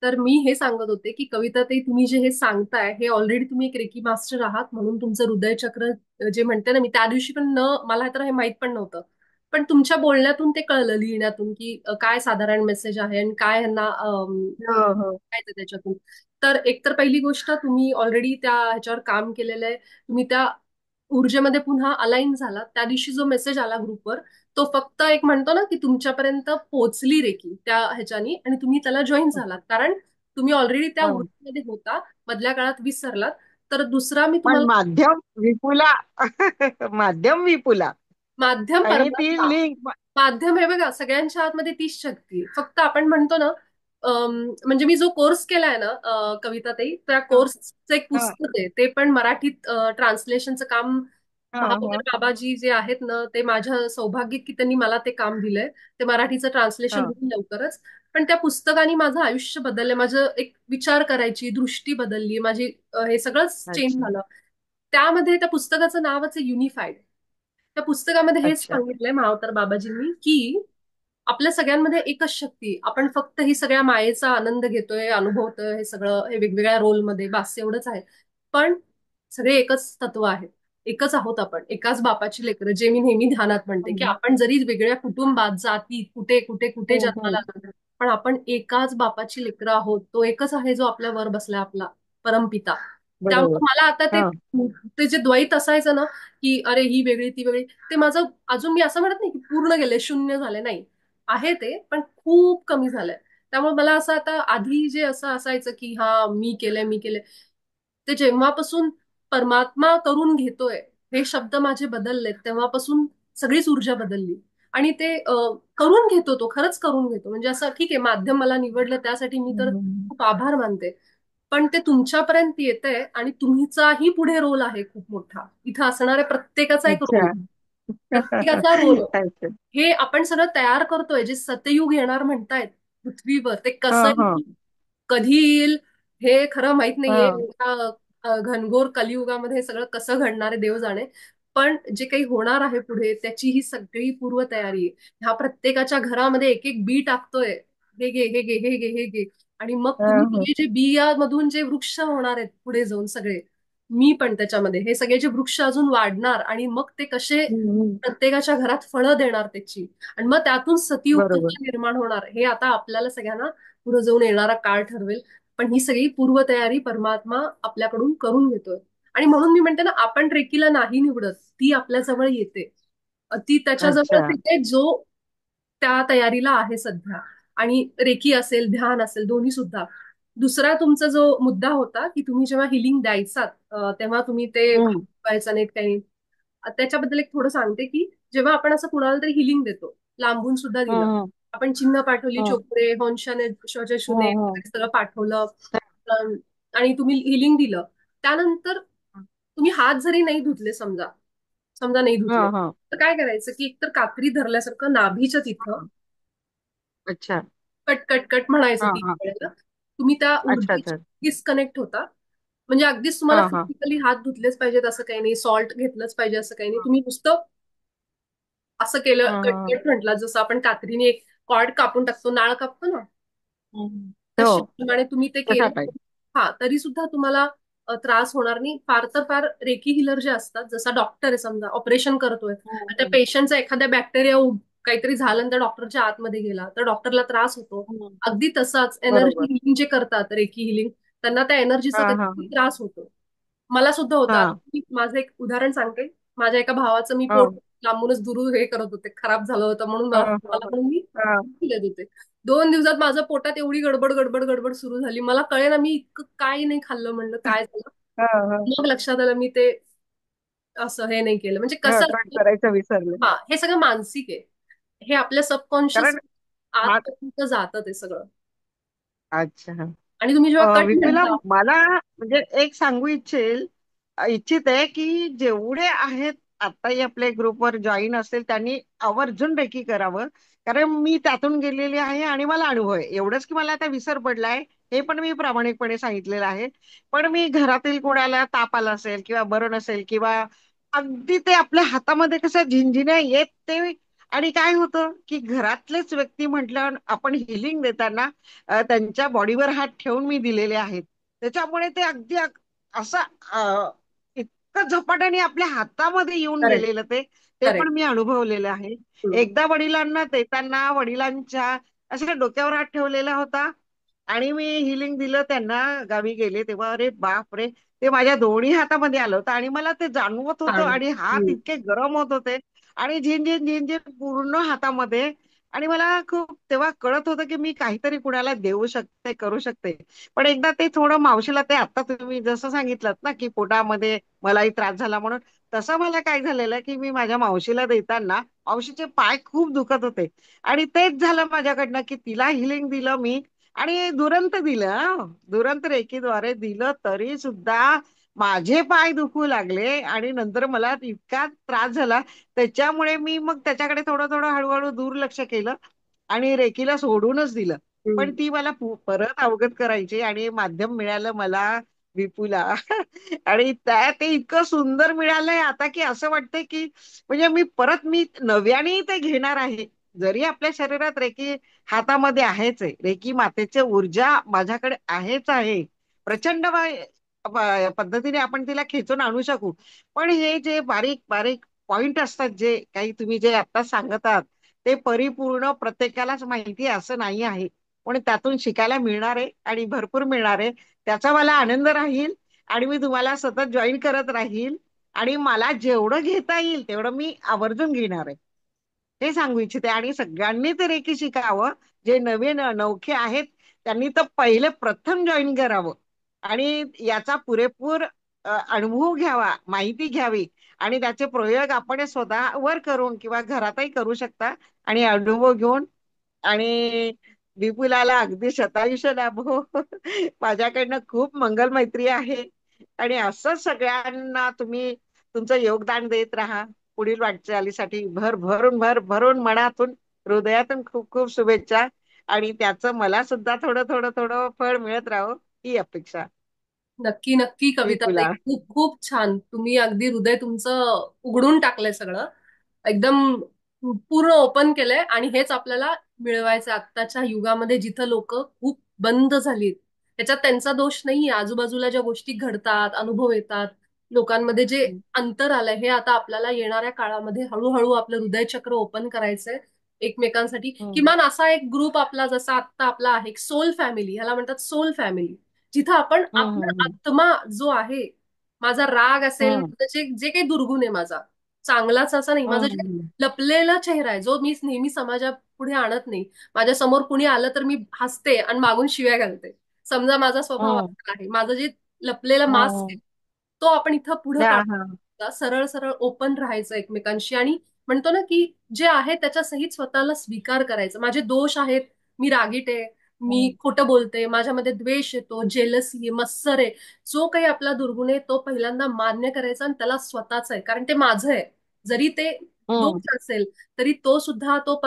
तर मी हे सांगत होते की कविता ताई, तुम्ही जे हे सांगताय हे ऑलरेडी तुम्ही एक रेकी मास्टर आहात, म्हणून तुमचं हृदयचक्र जे म्हणते ना, मी त्या दिवशी पण मला तर हे माहित पण नव्हतं. पण तुमच्या बोलण्यातून ते कळलं, लिहिण्यातून की काय साधारण मेसेज आहे आणि काय ह्यांना हो हो. काय ते त्याच्यातून. तर एकतर पहिली गोष्ट, तुम्ही ऑलरेडी त्या ह्याच्यावर काम केलेलं आहे. तुम्ही त्या ऊर्जेमध्ये पुन्हा अलाईन झाला. त्या दिवशी जो मेसेज आला ग्रुपवर, तो फक्त एक म्हणतो ना की तुमच्यापर्यंत पोहोचली रेकी त्या ह्याच्यानी, आणि तुम्ही त्याला जॉईन झालात, कारण तुम्ही ऑलरेडी त्या हो. ऊर्जेमध्ये होता. मधल्या काळात विसरलात. तर दुसरा मी पण तुम्हाला, माध्यम विपुला माध्यम विपुला माध्यम आणि ती परमात्मा. लिंक. माध्यम हे बघा, सगळ्यांच्या आतमध्ये तीच शक्ती आहे. फक्त आपण म्हणतो ना, म्हणजे मी जो कोर्स केलाय ना, कविता ताई, त्या कोर्सचं एक पुस्तक आहे, ते पण मराठीत ट्रान्सलेशनचं काम महापौर बाबाजी जे आहेत ना, ते माझ्या सौभाग्य की त्यांनी मला ते काम दिलंय. ते मराठीचं ट्रान्सलेशन होईल लवकरच. पण त्या पुस्तकाने माझं आयुष्य बदललंय, माझं एक विचार करायची दृष्टी बदलली माझी, हे सगळंच चेंज अच्छा झालं. त्यामध्ये त्या पुस्तकाचं नावच आहे युनिफाईड. त्या पुस्तकामध्ये हेच अच्छा. सांगितलंय महावतार बाबाजींनी की आपल्या सगळ्यांमध्ये एकच शक्ती आहे. आपण फक्त ही सगळ्या मायेचा आनंद घेतोय, अनुभवतोय, हे सगळं हे वेगवेगळ्या रोलमध्ये, बास एवढंच आहे. पण सगळे एकच तत्व आहेत. एकच आहोत आपण, एकाच बापाची लेकरं. जे मी नेहमी ध्यानात म्हणते की हम्म, आपण जरी वेगळ्या कुटुंबात, जातीत, कुठे कुठे कुठे हम्म. जन्माला आलो, पण आपण एकाच बापाची लेकरं आहोत. तो एकच आहे जो आपल्या वर बसलाय, आपला परमपिता. बरोबर. त्यामुळे मला आता ते हा. ते जे द्वैत असायचं ना, की अरे ही वेगळी ती वेगळी, ते माझं अजून, मी असं म्हणत नाही की पूर्ण गेले, शून्य झाले, नाही. आहे ते, पण खूप कमी झालंय. त्यामुळे मला असं आता, आधी जे असं असायचं की हा मी केलंय मी केलंय, ते जेव्हापासून परमात्मा करून घेतोय हे शब्द माझे बदललेत, तेव्हापासून सगळीच ऊर्जा बदलली. आणि ते करून घेतो, तो खरंच करून घेतो. म्हणजे असं ठीक आहे, माध्यम मला निवडलं त्यासाठी मी तर हम्म. खूप आभार मानते. पण ते तुमच्यापर्यंत येतंय, आणि तुमचाही पुढे रोल आहे खूप मोठा. इथं असणाऱ्या प्रत्येकाचा एक रोल, अच्छा. प्रत्येकाचा रोल. अच्छा. हे आपण सगळं तयार करतोय, जे सतयुग येणार म्हणतायत पृथ्वीवर, ते हा कसं हा येईल, कधी येईल, हे खरं माहित नाहीये. हा. एवढ्या, घनघोर कलियुगामध्ये हे सगळं कसं घडणार आहे, देव जाणे. पण जे काही होणार आहे पुढे, त्याची ही सगळी पूर्वतयारी आहे. ह्या प्रत्येकाच्या घरामध्ये एक एक बी टाकतोय, हे घे हे घे हे घे हे घे. आणि मग हा, तुम्ही हा. हे जे बियामधून जे वृक्ष होणार आहेत पुढे जाऊन सगळे, मी पण त्याच्यामध्ये, हे सगळे जे वृक्ष अजून वाढणार, आणि मग ते कसे हम्म. प्रत्येकाच्या घरात फळं देणार त्याची, आणि मग त्यातून सतयुग बरोबर. कसं निर्माण होणार, हे आता आपल्याला सगळ्यांना पुढे जाऊन येणारा काळ ठरवेल. पण ही सगळी पूर्वतयारी परमात्मा आपल्याकडून करून घेतोय. आणि म्हणून मी म्हणते ना, आपण रेकीला नाही निवडत, ती आपल्या जवळ येते. ती त्याच्याजवळ अच्छा. येते जो त्या तयारीला आहे सध्या. आणि रेकी असेल, ध्यान असेल, दोन्ही सुद्धा. दुसरा तुमचा जो मुद्दा होता की तुम्ही जेव्हा हिलिंग द्यायचात, तेव्हा तुम्ही ते हम्म. व्हायचं नाहीत काही. त्याच्याबद्दल एक थोडं सांगते की जेव्हा आपण असं कुणाला तरी हिलिंग देतो, लांबून सुद्धा दिलं, हम्म. आपण चिन्ह पाठवली, हम्म. चोपडे, होनशाने, शोचे हम्म. सगळं पाठवलं, अं, आणि तुम्ही हिलिंग दिलं, त्यानंतर तुम्ही हात जरी नाही धुतले, समजा समजा नाही हा धुतले, हा तर काय करायचं की एकतर कात्री धरल्यासारखं नाभीच्या तिथं हा. अच्छा. कट कट कट म्हणायचं हा 3 हा. वेळेला. तुम्ही त्या अच्छा ऊर्जेची अच्छा. डिस्कनेक्ट होता. म्हणजे अगदीच तुम्हाला हा हा. फिजिकली हात धुतलेच पाहिजेत असं काही नाही, सॉल्ट घेतलंच पाहिजे असं काही नाही. तुम्ही नुसतं असं केलं, हा कट हा. कट म्हटलं, जसं आपण कात्रीने एक कॉर्ड कापून टाकतो, नाळ कापतो ना, हो. तशाप्रमाणे तुम्ही ते तसा केलं. टाईप. हा, तरी सुद्धा तुम्हाला त्रास होणार नाही. फार तर फार रेकी हिलर जे असतात, जसा डॉक्टर आहे समजा, ऑपरेशन करतोय, त्या हम्म. पेशंटचा एखाद्या बॅक्टेरिया काहीतरी झालं आणि त्या डॉक्टरच्या आतमध्ये गेला, तर डॉक्टरला त्रास होतो. हम्म. अगदी तसाच एनर्जी बरोबर. हिलिंग जे करतात, रेकी हिलिंग, त्यांना त्या हा एनर्जीचा हा कधी त्रास होतो. मला सुद्धा होतं. हा आता मी माझं एक उदाहरण सांगते. माझ्या एका भावाचं मी हा पोट लांबूनच दुरू हे करत होते, खराब झालं होतं म्हणून हा मला म्हणून मी हा देत होते. 2 दिवसात माझं पोटात एवढी गडबड गडबड गडबड सुरू झाली, मला कळेना मी इतकं काही नाही खाल्लं, म्हणलं काय झालं. हा हा मग लक्षात आलं मी ते असं हे नाही केलं. म्हणजे हा. कसं कट असतं, करायचं विसरले. हा, हे सगळं मानसिक आहे. हे आपल्या सबकॉन्शियस कारण हा. आतपर्यंत जातं ते सगळं. अच्छा. आणि तुम्ही जेव्हा कट विपुला, म्हणता, मला म्हणजे एक सांगू इच्छित आहे की जेवढे आहेत आताही आपल्या ग्रुपवर जॉईन असेल त्यांनी आवर्जून रेकी करावं. कारण मी त्यातून गेलेली आहे आणि मला अनुभव आहे. एवढंच की मला आता विसर पडलाय, हे पण मी प्रामाणिकपणे सांगितलेलं आहे. पण मी घरातील कोणाला ताप आला असेल किंवा बरं नसेल किंवा अगदी ते आपल्या हातामध्ये कसं झिंझिण्या येत ते आणि काय होतं की घरातलेच व्यक्ती म्हटलं आपण हिलिंग देताना त्यांच्या बॉडीवर हात ठेवून मी दिलेले आहेत. त्याच्यामुळे ते अगदी असं इतकं झपाट्याने आपल्या हातामध्ये येऊन करेक्ट. गेलेलं ते ते पण करेक्ट. मी अनुभवलेलं आहे. एकदा वडिलांना देताना वडिलांच्या अशा डोक्यावर हात ठेवलेला होता आणि मी हिलिंग दिलं त्यांना, गावी गेले तेव्हा. अरे बाप रे, ते माझ्या दोन्ही हातामध्ये आलं होतं आणि मला ते जाणवत होतं आणि हात इतके गरम होत होते आणि झिंझिन झिंझिन पूर्ण हातामध्ये. आणि मला खूप तेव्हा कळत होतं की मी काहीतरी कुणाला देऊ शकते, करू शकते. पण एकदा ते थोडं मावशीला, ते आता तुम्ही जसं सांगितलं ना की पोटामध्ये मलाही त्रास झाला म्हणून, तसं मला काय झालेलं की मी माझ्या मावशीला देताना मावशीचे पाय खूप दुखत होते आणि तेच झालं माझ्याकडनं की तिला हिलिंग दिलं मी आणि दुरंत दिलं, दुरंत रेकीद्वारे दिलं, तरी सुद्धा माझे पाय दुखू लागले आणि नंतर मला इतका त्रास झाला. त्याच्यामुळे मी मग त्याच्याकडे थोडं थोडं हळूहळू दुर्लक्ष केलं आणि रेकीला सोडूनच दिलं. पण ती मला परत अवगत करायची आणि माध्यम मिळालं मला, विपुला. आणि ते इतकं सुंदर मिळालंय आता की असं वाटतंय की म्हणजे मी नव्याने ते घेणार आहे. जरी आपल्या शरीरात रेकी हातामध्ये आहेच आहे, रेकी मातेची ऊर्जा माझ्याकडे आहेच आहे, प्रचंड पद्धतीने आपण तिला खेचून आणू शकू. पण हे जे बारीक बारीक पॉइंट असतात, जे काही तुम्ही जे आता सांगत आहात, ते परिपूर्ण प्रत्येकालाच माहिती असं नाही आहे. पण त्यातून शिकायला मिळणार आहे आणि भरपूर मिळणार आहे. त्याचा मला आनंद राहील आणि मी तुम्हाला सतत जॉईन करत राहील आणि मला जेवढं घेता येईल तेवढं मी आवर्जून घेणार आहे, हे सांगू इच्छिते. आणि सगळ्यांनी ते रेकी शिकावं. जे नवीन नवखे आहेत त्यांनी तर पहिले प्रथम जॉईन करावं आणि याचा पुरेपूर अनुभव घ्यावा, माहिती घ्यावी आणि त्याचे प्रयोग आपण स्वतःवर करून किंवा घरातही करू शकता. आणि अनुभव घेऊन आणि विपुलाला अगदी शतायुष्य लाभो. माझ्याकडनं खूप मंगल मैत्री आहे आणि असंच सगळ्यांना तुम्ही तुमचं योगदान देत राहा पुढील वाटचालीसाठी. भर भरून मनातून, हृदयातून खूप खूप शुभेच्छा. आणि त्याचं मला सुद्धा थोडं थोडं थोडं फळ मिळत राहो, ही अपेक्षा. नक्की नक्की कविता ताई, विपुला. खूप खूप छान. तुम्ही अगदी हृदय तुमचं उघडून टाकलंय सगळं, एकदम पूर्ण ओपन केलंय. आणि हेच आपल्याला मिळवायचं आत्ताच्या युगामध्ये, जिथं लोक खूप बंद झालीत. त्याच्यात त्यांचा दोष नाहीये, आजूबाजूला ज्या गोष्टी घडतात, अनुभव येतात, लोकांमध्ये जे अंतर आलंय, हे आता आपल्याला येणाऱ्या काळामध्ये हळूहळू आपलं हृदयचक्र ओपन करायचंय एकमेकांसाठी. हम्म, किमान असा एक ग्रुप आपला जसा आत्ता आपला आहे, सोल फॅमिली, ह्याला म्हणतात सोल फॅमिली, जिथं आपण हम्म, आपला हम्म, आत्मा जो आहे, माझा राग असेल, हम्म, जे जे काही दुर्गुण आहे माझा, चांगलाच असा नाही, माझं जे हम्म, लपलेला चेहरा आहे, जो मी नेहमी समाजापुढे आणत नाही. माझ्या समोर कुणी आलं तर मी हसते आणि मागून शिव्या घालते. समजा माझा स्वभाव हम्म, असा आहे, माझं जे लपलेला मास्क आहे, हम्म. तो आपण इथं पुढे हा, हा. काढतो, सरळ सरळ ओपन राहायचं एकमेकांशी. आणि म्हणतो ना की जे आहे त्याच्या सहित स्वतःला स्वीकार करायचं. माझे दोष आहेत, मी रागीट आहे, मी हम्म, खोटं बोलते, माझ्यामध्ये द्वेष येतो, जेलसी आहे, मत्सर आहे, जो काही आपला दुर्गुण आहे तो पहिल्यांदा मान्य करायचा आणि त्याला स्वतःच आहे, कारण ते माझं आहे. जरी ते हम्म, दोष असेल तरी तो सुद्धा तो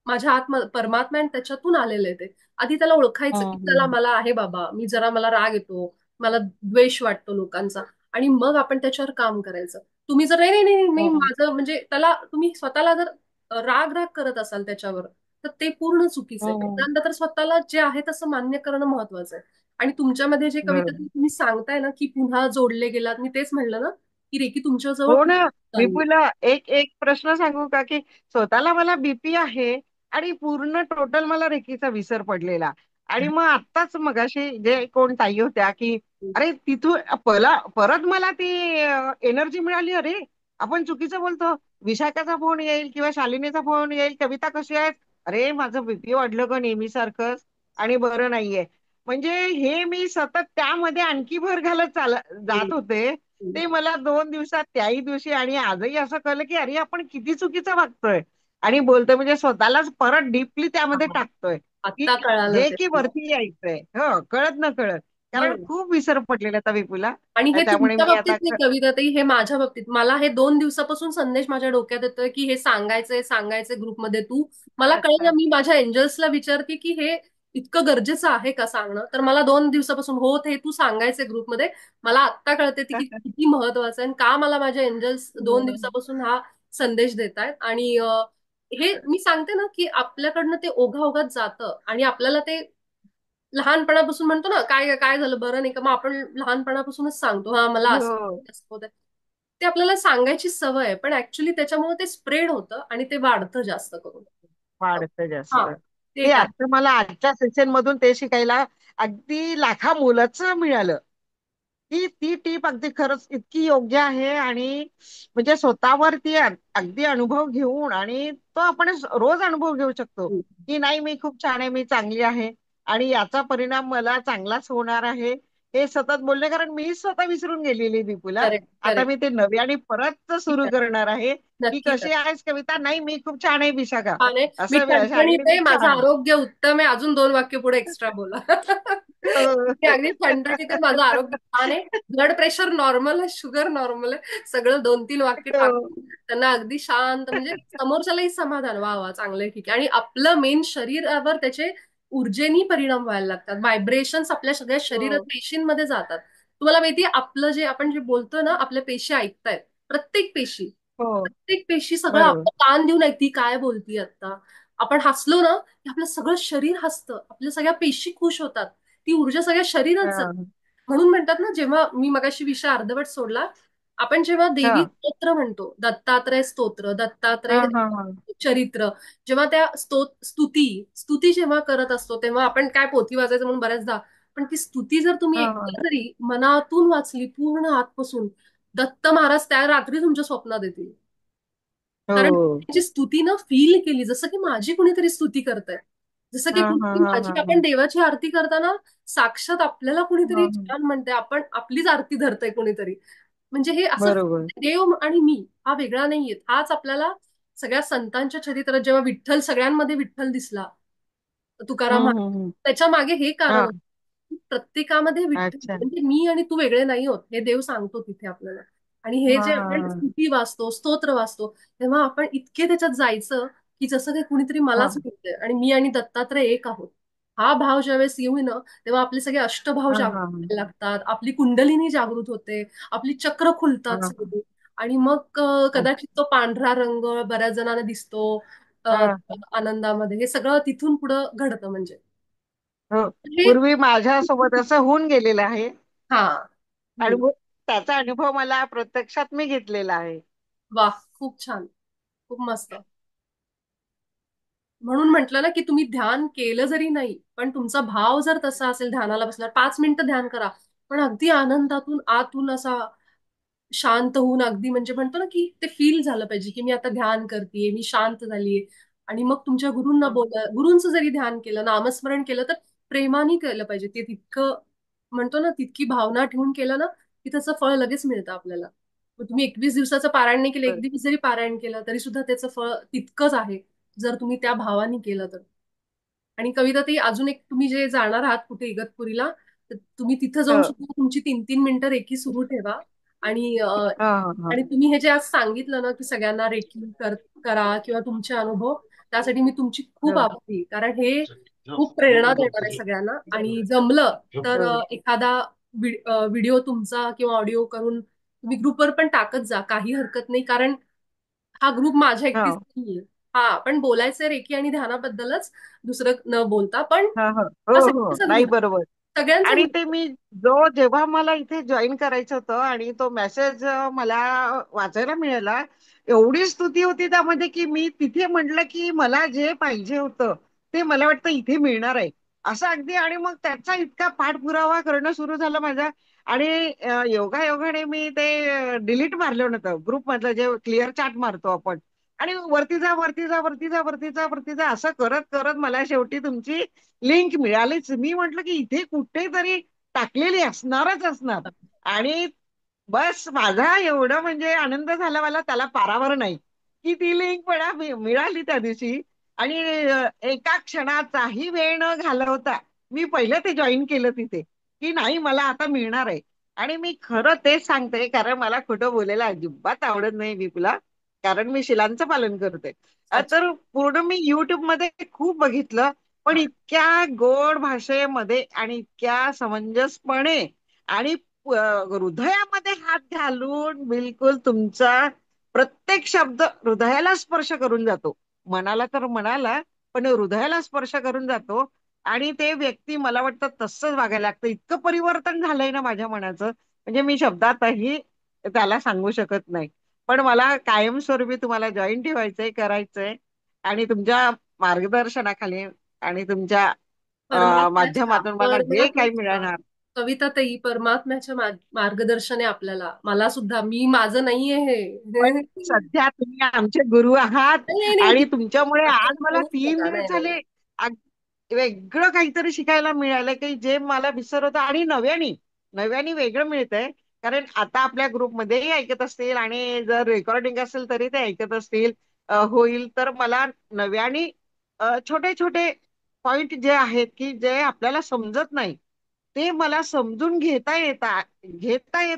माझ्या परमात्मा आहे, त्याच्यातून आलेलं आहे ते. आधी त्याला ओळखायचं की त्याला हम्म, मला आहे बाबा, मला राग येतो, मला द्वेष वाटतो लोकांचा, आणि मग आपण त्याच्यावर काम करायचं. तुम्ही जर नाही नाही नाही मी हम्म, माझं म्हणजे त्याला, तुम्ही स्वतःला जर राग राग करत असाल त्याच्यावर, तर ते पूर्ण चुकीचं आहे. हम्म. पहिल्यांदा तर स्वतःला जे आहे तसं मान्य करणं महत्वाचं आहे. आणि तुमच्यामध्ये जे कविता बरोबर. तुम्ही सांगताय ना की पुन्हा जोडले गेलात, मी तेच म्हणलं ना की रेकी तुमच्याजवळ हो ना. पुन्हा आली. विपुला, एक एक प्रश्न सांगू का की स्वतःला मला बीपी आहे आणि पूर्ण टोटल मला रेकीचा विसर पडलेला. आणि मग आत्ताच मगाशी जे कोण ताई होत्या की अरे तिथून परत मला ती एनर्जी मिळाली. अरे आपण चुकीचं बोलतो, विशाखाचा फोन येईल किंवा शालिनीचा फोन येईल, कविता कशी आहे, अरे माझं बीपी वाढलं ग नेहमीसारखंच आणि बरं नाहीये. म्हणजे हे मी सतत त्यामध्ये आणखी भर घालत जात होते. ते मला 2 दिवसात, त्याही दिवशी आणि आजही असं कळलं की अरे आपण किती चुकीचं वागतोय आणि बोलतोय, म्हणजे स्वतःलाच परत डीपली त्यामध्ये टाकतोय की आत्ता कळालं जे ते. की वरती यायचंय. हो, कळत न कळत. कारण हो. खूप विसर पडलेला आता विपुला. आणि हे त्यामुळे तुमच्या मी बाबतीत आता नाही कविता ताई, हे माझ्या बाबतीत. मला हे 2 दिवसापासून संदेश माझ्या डोक्यात येतोय की हे सांगायचंय, सांगायचंय ग्रुपमध्ये. मला कळलं, मी माझ्या एंजल्सला विचारते की हे इतकं गरजेचं आहे का सांगणं. तर मला 2 दिवसापासून, हो ते तू सांगायचंय ग्रुपमध्ये. मला आत्ता कळते ते की किती महत्वाचं आहे आणि का मला माझे एंजल्स 2 दिवसापासून हा संदेश देत आहेत. आणि हे मी सांगते ना, की आपल्याकडनं ते ओघाओघात जातं आणि आपल्याला ते लहानपणापासून म्हणतो ना, काय काय झालं बरं नाही का, मग आपण लहानपणापासूनच सांगतो हा मला असं हो. असं होतंय. ते आपल्याला सांगायची सवय आहे, पण ऍक्च्युली त्याच्यामुळे ते स्प्रेड होतं आणि ते वाढतं जास्त करून. वाढतं जास्त. हा, ते ते एक आहे. आता मला आजच्या सेशन मधून ते शिकायला अगदी लाखा मोलाचं मिळालं. ती टीप अगदी खरंच इतकी योग्य आहे, आणि म्हणजे स्वतःवर ती अगदी अनुभव घेऊन, आणि तो आपण रोज अनुभव घेऊ शकतो की नाही मी खूप छान आहे, मी चांगली आहे, आणि याचा परिणाम मला चांगलाच होणार आहे, हे सतत बोलणे. कारण मी स्वतः विसरून गेलेली विपुला. करेक्ट, आता करेक्ट. मी ते नव्याने परत सुरू करणार आहे की नक्की कशी करा. आहेस कविता, नाही मी खूप छान आहे विशाखा, छान आहे, मी असं ठणठणीत आहे, शारीरिक माझं छान. आरोग्य उत्तम आहे, अजून 2 वाक्य पुढे एक्स्ट्रा बोला. मी अगदी ठणठणीत आहे, माझं आरोग्य छान आहे, ब्लड प्रेशर नॉर्मल आहे, शुगर नॉर्मल आहे, सगळं 2-3 वाक्य हो. टाकून त्यांना अगदी शांत, म्हणजे समोरच्यालाही समाधान, वा वा चांगलं आहे, ठीक आहे. आणि आपलं मेन शरीरावर त्याचे ऊर्जेनी परिणाम व्हायला लागतात, व्हायब्रेशन्स आपल्या सगळ्या शरीरात हो. पेशींमध्ये जातात. तुम्हाला माहितीये, आपलं जे आपण जे बोलतो ना, आपल्या पेशी ऐकतायत, प्रत्येक पेशी, हो. प्रत्येक पेशी सगळं बरोबर. आपलं कान देऊन ऐकती काय बोलती आता. आपण हसलो ना की आपलं सगळं शरीर हसतं, आपल्या सगळ्या पेशी खुश होतात, ती ऊर्जा सगळ्या शरीरात जाते. हा. म्हणून म्हणतात ना, जेव्हा मी मगाशी विषय अर्धवट सोडला, आपण जेव्हा देवी हा. स्तोत्र म्हणतो, दत्तात्रय स्तोत्र, हा. दत्तात्रय हा. हा. चरित्र, जेव्हा त्या स्तुती स्तुती जेव्हा करत असतो, तेव्हा आपण काय पोथी वाचायचं म्हणून बऱ्याचदा, पण ती स्तुती जर तुम्ही हा. हा. एकदा तरी मनातून वाचली पूर्ण आतपासून, दत्त महाराज त्या रात्री तुमच्या स्वप्नात येतील. कारण हो. त्यांची स्तुती ना फील केली, जसं की माझी कुणीतरी स्तुती करतंय, जसं की हा. हा. कुणीतरी हा. माझी, हा. आपण देवाची आरती करताना साक्षात आपल्याला हा. कुणीतरी हा. छान म्हणतंय, आपण आपलीच आरती धरतंय कोणीतरी. म्हणजे हे असं बरोबर. देव आणि मी हा वेगळा नाहीये, हाच आपल्याला सगळ्या संतांच्या चरित्रात जेव्हा विठ्ठल सगळ्यांमध्ये विठ्ठल दिसला, तुकाराम हम्म. महाराज, हम्म. हम्म. त्याच्या मागे हे कारण हा. होतं. प्रत्येकामध्ये विठ्ठल अच्छा. म्हणजे मी आणि तू वेगळे नाही होत, हे देव सांगतो तिथे आपल्याला. आणि हे हा. जे हा. आपण स्तुती वाचतो, स्तोत्र वाचतो, तेव्हा आपण इतके त्याच्यात जायचं की जसं काही कुणीतरी हा. मलाच मिळतंय आणि मी आणि दत्तात्रय एक आहोत. हा भाव ज्यावेळेस येऊ ना, तेव्हा आपले सगळे अष्टभाव हा. जागृत हा. व्हायला लागतात, आपली कुंडलिनी जागृत होते, आपली चक्र खुलतात हा. सगळी. आणि मग कदाचित तो पांढरा रंग बऱ्याच जणांना दिसतो अ, हा. आनंदामध्ये, हे सगळं तिथून पुढं घडतं म्हणजे. हो. हे पूर्वी माझ्यासोबत असं होऊन गेलेलं आहे, हा. आणि हम्म. त्याचा अनुभव मला प्रत्यक्षात मी घेतलेला आहे. वा, खूप छान, खूप मस्त. म्हणून म्हटलं ना, की तुम्ही ध्यान केलं जरी नाही, पण तुमचा भाव जर तसा असेल, ध्यानाला बसल्यावर 5 मिनिटं ध्यान करा, पण अगदी आनंदातून आतून असा शांत होऊन, अगदी म्हणजे म्हणतो ना, की ते फील झालं पाहिजे की मी आता ध्यान करतेय, मी शांत झालीये. आणि मग तुमच्या गुरूंना हा. बोला, गुरूंचं जरी ध्यान केलं, नामस्मरण केलं, तर प्रेमाने केलं पाहिजे ते, तितकं म्हणतो ना, तितकी भावना ठेवून केलं ना, की त्याचं फळ लगेच मिळतं आपल्याला. मग तुम्ही 21 दिवसाचं पारायण नाही केलं, एक बर. दिवस जरी पारायण केलं तरी सुद्धा त्याचं फळ तितकंच आहे, जर तुम्ही त्या भावाने केलं तर. आणि कविता, ती अजून एक, तुम्ही जे जाणार आहात कुठे इगतपुरीला, तर तुम्ही तिथं जाऊन हो. सुद्धा तुमची 3-3 मिनिटं रेकी सुरू ठेवा. आणि हा. हा. आणि तुम्ही हे जे आज सांगितलं ना, की सगळ्यांना रेकी करा किंवा तुमचे अनुभव, त्यासाठी मी तुमची खूप हो. आभारी आहे. कारण हे खूप प्रेरणा देणार आहे सगळ्यांना. आणि जमलं तर हो. एखादा व्हिडिओ तुमचा किंवा ऑडिओ करून तुम्ही ग्रुपवर पण टाकत जा, काही हरकत नाही. कारण हा ग्रुप माझ्या एकटीच हो. नाहीये. हा, पण बोलायचं रेकी आणि ध्यानाबद्दलच, दुसरं न बोलता, पण हा. हो. हो. हा हो. सगळ्यांचा नाही, ग्रुप, बरोबर. सगळ्यांचा आणि ते ग्रुप. मी जेव्हा मला इथे जॉईन करायचं होतं आणि तो मेसेज मला वाचायला मिळाला, एवढी स्तुती होती त्यामध्ये की मी तिथे म्हटलं की मला जे पाहिजे होतं ते मला वाटतं इथे मिळणार आहे, असं अगदी. आणि मग त्याचा इतका पाठपुरावा करणं सुरू झालं माझा. आणि योगायोगाने मी ते डिलीट मारलं नव्हतं ग्रुप मधलं, जे क्लिअर चॅट मारतो आपण. आणि वरती जा, वरती जा, वरती जा, वरती जा, वरती जा, असं करत करत मला शेवटी तुमची लिंक मिळालीच. मी म्हंटल की इथे कुठेतरी टाकलेली असणारच असणार. आणि बस माझा एवढं म्हणजे आनंद झाला मला, त्याला पारावर नाही, की ती लिंक मला मिळाली त्या दिवशी. आणि एका क्षणाचाही वेळ न घालवता मी पहिलं ते जॉईन केलं तिथे, की नाही मला आता मिळणार आहे. आणि मी खरं तेच सांगते, कारण मला खोटं बोलायला अजिबात आवडत नाही विपुला, कारण मी शिलांचं पालन करते. अच्छा. तर पूर्ण मी युट्यूब मध्ये खूप बघितलं, पण हा. इतक्या गोड भाषेमध्ये आणि इतक्या समंजसपणे, आणि हृदयामध्ये हात घालून बिलकुल तुमचा प्रत्येक शब्द हृदयाला स्पर्श करून जातो. मनाला तर म्हणाला, पण हृदयाला स्पर्श करून जातो. आणि ते व्यक्ती मला वाटतं तसंच वागायला लागतं. इतकं परिवर्तन झालंय ना माझ्या मनाचं, म्हणजे मी शब्दातही त्याला सांगू शकत नाही. पण मला कायमस्वरूपी तुम्हाला जॉईन ठेवायचंय, करायचंय. आणि तुमच्या मार्गदर्शनाखाली आणि तुमच्या परमात्म्याच्या माध्यमातून मला जे काही परमात्म्याच्या मिळणार. कविताताई, परमात्म्याच्या मार्गदर्शने आपल्याला, मला सुद्धा, मी माझं नाहीये हे. पण सध्या तुम्ही आमचे गुरु आहात. नाही नाही नाही, आणि तुम्ही तुमच्यामुळे असं आज मला म्हणूच 3 नका. दिवस नाही नाही झाले वेगळं काहीतरी शिकायला मिळालं, की जे मला विसर होतं. आणि नव्याने नव्याने वेगळं मिळतंय. कारण आता आपल्या ग्रुपमध्येही ऐकत असतील, आणि जर रेकॉर्डिंग असेल तरी ते ऐकत असतील. होईल तर मला नव्याने छोटे छोटे पॉइंट जे आहेत, की जे आपल्याला समजत नाही, ते मला समजून घेता येत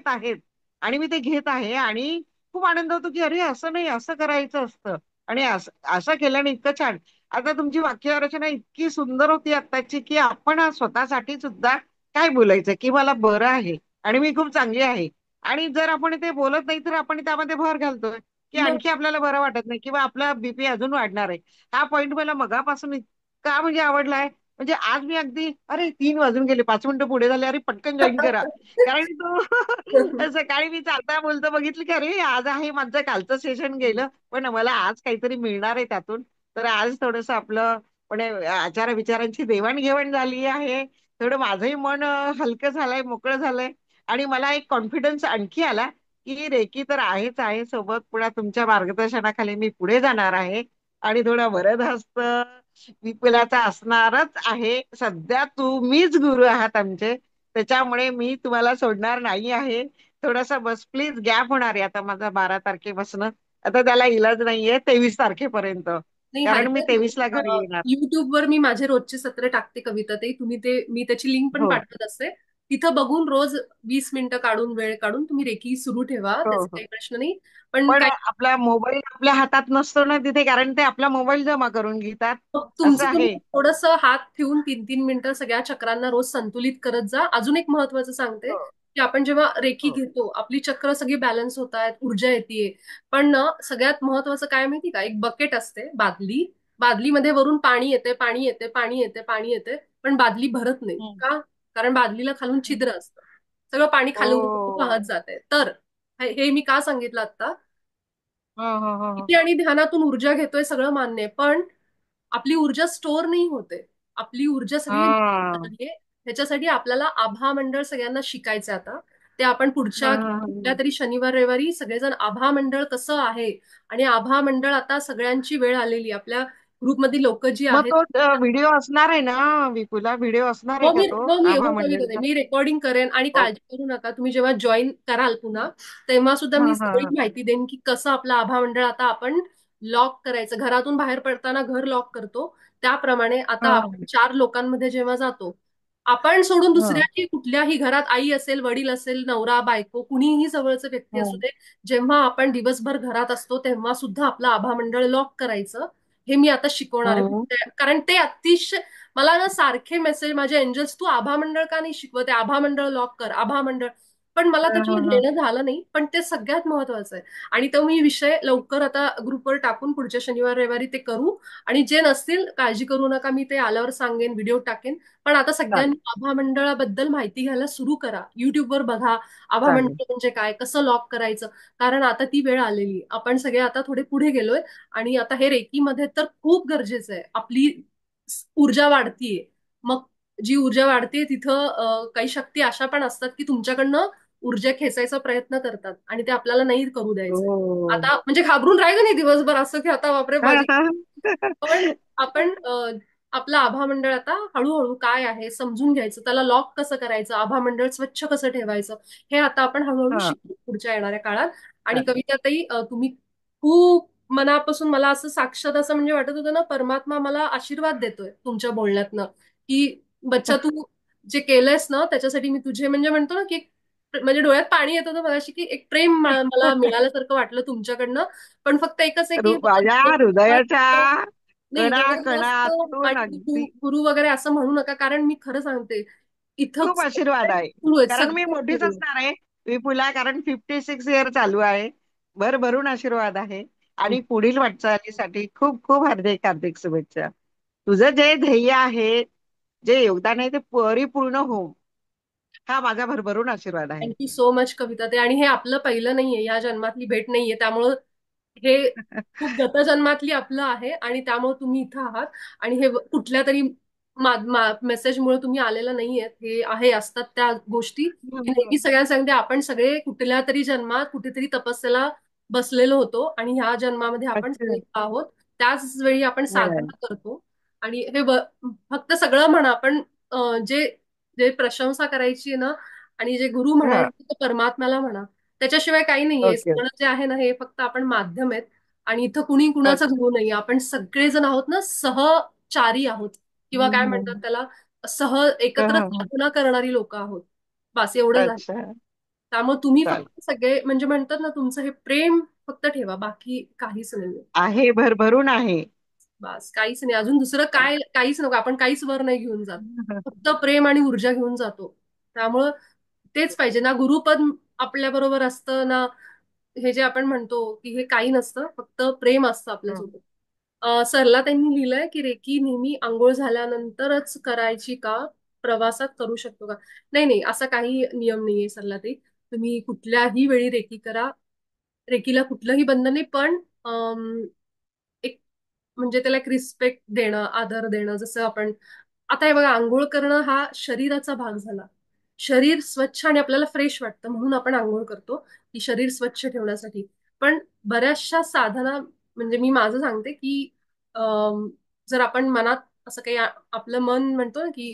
आहेत. आणि मी ते घेत आहे. आणि खूप आनंद होतो, की अरे असं नाही, असं करायचं असतं. आणि असं असं केल्याने इतकं छान. आता तुमची वाक्यरचना इतकी सुंदर होती आत्ताची, की आपण स्वतःसाठी सुद्धा काय बोलायचं, की मला बरं आहे आणि मी खूप चांगली आहे. आणि जर आपण ते बोलत नाही, तर आपण त्यामध्ये भर घालतोय, की मग आणखी आपल्याला बरं वाटत नाही, किंवा आपला बीपी अजून वाढणार आहे. हा पॉइंट मला मगापासून इतका म्हणजे आवडलाय. म्हणजे आज मी अगदी, अरे 3 वाजून गेले, 5 मिनिटं पुढे झाले, अरे पटकन जॉईन करा. कारण तो सकाळी मी चालता बोलता बघितलं, की अरे आज आहे, माझं कालचं सेशन गेलं, पण मला आज काहीतरी मिळणार आहे त्यातून. तर आज थोडस आपलं पण आचार विचारांची देवाणघेवाण झाली आहे. थोडं माझंही मन हलकं झालंय, मोकळं झालंय. आणि मला एक कॉन्फिडन्स आणखी आला, की रेकी तर आहेच आहे सोबत, पुन्हा तुमच्या मार्गदर्शनाखाली मी पुढे जाणार आहे. आणि थोडा वरदहस्त विपुलाचा असणारच आहे. सध्या तुम्हीच गुरु आहात आमचे, त्याच्यामुळे मी तुम्हाला सोडणार नाही आहे. थोडासा बस प्लीज गॅप होणार आहे आता माझा 12 तारखेपासून. आता त्याला इलाज नाहीये 23 तारखेपर्यंत. नाही, कारण मी हरकत नाही. 23 ला घरी येणार. युट्यूबवर मी माझे रोजचे सत्र टाकते कविता ते, तुम्ही ते, मी त्याची लिंक पण हो पाठवत असते. तिथं बघून रोज 20 मिनिटं काढून, वेळ काढून तुम्ही रेकी सुरू ठेवा, हो त्याचा हो. काही प्रश्न नाही. पण पण काय, आपला मोबाईल आपल्या हातात नसतो ना तिथे, कारण ते आपला मोबाईल जमा करून घेतात. मग असं तुमचं तुम्ही आहे. थोडस हात ठेवून 3-3 मिनिटं सगळ्या चक्रांना रोज संतुलित करत जा. अजून एक महत्वाचं सांगते, हो की आपण जेव्हा रेकी हो. घेतो, आपली चक्र सगळी बॅलन्स होत आहेत, ऊर्जा येते. पण ना, सगळ्यात महत्वाचं काय माहिती का, एक बकेट असते, बादली. बादलीमध्ये वरून पाणी येते, पाणी येते, पाणी येते, पाणी येते, पण बादली भरत नाही हम्म, का? कारण बादलीला खालून हम्म. छिद्र असतं. सगळं पाणी खालून हो. वाहत जाते. तर हे मी का सांगितलं आता, हो हो हो हो. किती आणि ध्यानातून ऊर्जा घेतोय सगळं मान्य आहे, पण आपली ऊर्जा स्टोअर नाही होते. आपली ऊर्जा सगळी हा. आहे. ह्याच्यासाठी आपल्याला आभा मंडळ सगळ्यांना शिकायचं आता. ते आपण हा, पुढच्या हा, कुठल्या हा. तरी शनिवार रविवारी सगळेजण आभा मंडळ कसं आहे, आणि आभा मंडळ आता सगळ्यांची वेळ आलेली, आपल्या ग्रुपमधली लोक जी मग आहेत. तो व्हिडिओ असणार आहे ना विपुला? व्हिडिओ असणार आहे हो का मी तो हो मी आभा हो कविता मंडळचा? मी रेकॉर्डिंग करेन, आणि हो. काळजी करू नका, तुम्ही जेव्हा जॉईन कराल पुन्हा, तेव्हा सुद्धा हा मी हा सगळी माहिती देईन की कसं आपलं आभा मंडळ आता आपण लॉक करायचं. घरातून बाहेर पडताना घर लॉक करतो, त्याप्रमाणे आता हा आपण 4 लोकांमध्ये जेव्हा जातो, आपण सोडून हा दुसऱ्याची कुठल्याही घरात, आई असेल, वडील असेल, नवरा बायको, कुणीही जवळचं व्यक्ती हा असू दे, जेव्हा आपण दिवसभर घरात असतो तेव्हा सुद्धा आपलं आभा मंडळ लॉक करायचं. हे मी आता शिकवणार हा. आहे, कारण ते अतिशय, मला ना सारखे मेसेज माझे एंजल्स, तू आभा मंडळ का नाही शिकवते, आभा मंडळ लॉक कर, आभा मंडळ. पण मला त्याच्यावर हा. घेणं झालं नाही, पण ते सगळ्यात महत्वाचं आहे. आणि तो मी विषय लवकर आता ग्रुपवर टाकून पुढच्या शनिवार रविवारी ते करू. आणि जे नसतील काळजी करू नका, मी ते आल्यावर सांगेन, व्हिडिओ टाकेन. पण आता चालेल सगळ्यांनी आभा मंडळाबद्दल माहिती घ्यायला सुरू करा, युट्यूबवर बघा आभा चालेल. मंडळ म्हणजे काय, कसं लॉक करायचं. कारण आता ती वेळ आलेली, आपण सगळे आता थोडे पुढे गेलोय. आणि आता हे रेकीमध्ये तर खूप गरजेचं आहे, आपली ऊर्जा वाढतीये. मग जी ऊर्जा वाढते तिथं काही शक्ती अशा पण असतात की तुमच्याकडनं ऊर्जा खेचायचा प्रयत्न करतात, आणि ते आपल्याला नाही करू द्यायचंय. हो. आता म्हणजे घाबरून राहायचं नाही दिवसभर असं की आता बापरे हा, माझी, हा. पण आपण आपलं आभा मंडळ आता हळूहळू काय आहे समजून घ्यायचं, त्याला लॉक कसं करायचं, आभा मंडळ स्वच्छ कसं ठेवायचं, हे आता आपण हळूहळू हा, शिकू पुढच्या येणाऱ्या काळात. आणि चालेल. कविताताई, तुम्ही खूप मनापासून, मला असं साक्षात असं म्हणजे वाटत होतं ना, परमात्मा मला आशीर्वाद देतोय तुमच्या बोलण्यातनं, की बच्चा तू जे केलंयस ना त्याच्यासाठी मी तुझे, म्हणजे म्हणतो ना की म्हणजे डोळ्यात पाणी येत होतं मगाशी, की एक प्रेम मला मिळाल्यासारखं वाटलं तुमच्याकडनं. पण फक्त एकच आहे की माझ्या हृदयाच्या नाही, कणा जबरदस्त कणातून आणि गुरु अगदी गुरु वगैरे असं म्हणू नका, कारण मी खरं सांगते, इथं खूप आशीर्वाद सगळे आहे. गुरु आहेत, कारण मी सगळे मोठीच गुरु आहेत. असणार आहे विपुला, कारण 56 इयर चालू आहे. भरभरून आशीर्वाद आहे. आणि पुढील वाटचालीसाठी खूप खूप हार्दिक हार्दिक शुभेच्छा. तुझं जे ध्येय आहे, जे योगदान आहे, ते परिपूर्ण हो, हा माझा भरभरून आशीर्वाद आहे. थँक्यू सो मच कविता ते. आणि हे आपलं पहिलं नाहीये, या जन्मातली भेट नाहीये, त्यामुळं हे खूप गतजन्मातली आपलं आहे आणि त्यामुळे तुम्ही इथं आहात. आणि हे कुठल्या तरी मेसेजमुळे तुम्ही आलेलं नाहीयेत, हे आहे, असतात त्या गोष्टी. मी नेहमी सगळ्यांना सांगते, आपण सगळे कुठल्या तरी जन्मात कुठेतरी तपस्याला बसलेलो होतो आणि ह्या जन्मामध्ये आपण अच्छा. सगळे आहोत. त्याच वेळी आपण हं. साधना करतो. आणि हे फक्त सगळं म्हणा, पण जे जे प्रशंसा करायची आहे ना, आणि जे गुरु हा. म्हणायचे ते परमात्म्याला म्हणा. त्याच्याशिवाय काही नाहीये. ओके. सगळं जे आहे ना, हे फक्त आपण माध्यम आहेत. आणि इथं कुणी कुणाचं अच्छा. गुरु नाही. आपण सगळेजण आहोत ना, सहचारी आहोत. किंवा काय म्हणतात हम्म. त्याला, हं, एकत्र हं. साधना करणारी लोक आहोत. बस एवढं झालं. अच्छा. त्यामुळे तुम्ही चालेल. फक्त सगळे म्हणजे म्हणतात ना, तुमचं हे प्रेम फक्त ठेवा, बाकी काहीच नाही. आहे, भरभरून आहे. बस काहीच नाही, अजून दुसरं काय, काहीच नको. आपण काहीच वर नाही घेऊन जात, फक्त प्रेम आणि ऊर्जा घेऊन जातो. त्यामुळं तेच पाहिजे ना. गुरुपद आपल्या बरोबर असतं ना. हे जे आपण म्हणतो की हे काही नसतं, फक्त प्रेम असतं हं. आपल्यासोबत. सरला त्यांनी लिहिलंय की रेकी नेहमी आंघोळ झाल्यानंतरच करायची का, प्रवासात करू शकतो का? नाही नाही, असा काही नियम नाहीये सरला ते. तुम्ही कुठल्याही वेळी रेकी करा. रेकीला कुठलंही बंधन नाही. पण एक म्हणजे त्याला एक रिस्पेक्ट देणं, आदर देणं. जसं आपण आता हे बघा, आंघोळ करणं हा शरीराचा भाग झाला. शरीर स्वच्छ आणि आपल्याला फ्रेश वाटतं म्हणून आपण आंघोळ करतो, की शरीर स्वच्छ ठेवण्यासाठी. पण बऱ्याचशा साधना, म्हणजे मी माझं सांगते की जर आपण मनात असं काही आपलं मन म्हणतो ना की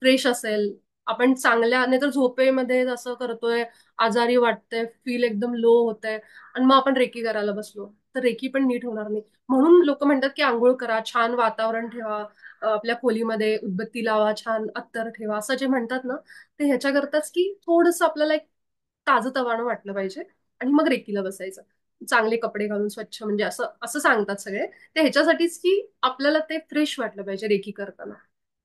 फ्रेश असेल, आपण चांगल्या नाही तर झोपेमध्ये असं करतोय, आजारी वाटतंय, फील एकदम लो होतंय, आणि मग आपण रेकी करायला बसलो, तर रेकी पण नीट होणार नाही. म्हणून लोक म्हणतात की आंघोळ करा, छान वातावरण ठेवा, आपल्या खोलीमध्ये उदबत्ती लावा, छान अत्तर ठेवा, असं जे म्हणतात ना, ते ह्याच्याकरताच की थोडंसं आपल्याला एक ताजंतवानं वाटलं पाहिजे. आणि मग रेकीला बसायचं, चांगले कपडे घालून स्वच्छ, म्हणजे असं असं सांगतात सगळे. ते ह्याच्यासाठीच की आपल्याला ते फ्रेश वाटलं पाहिजे रेकी करताना.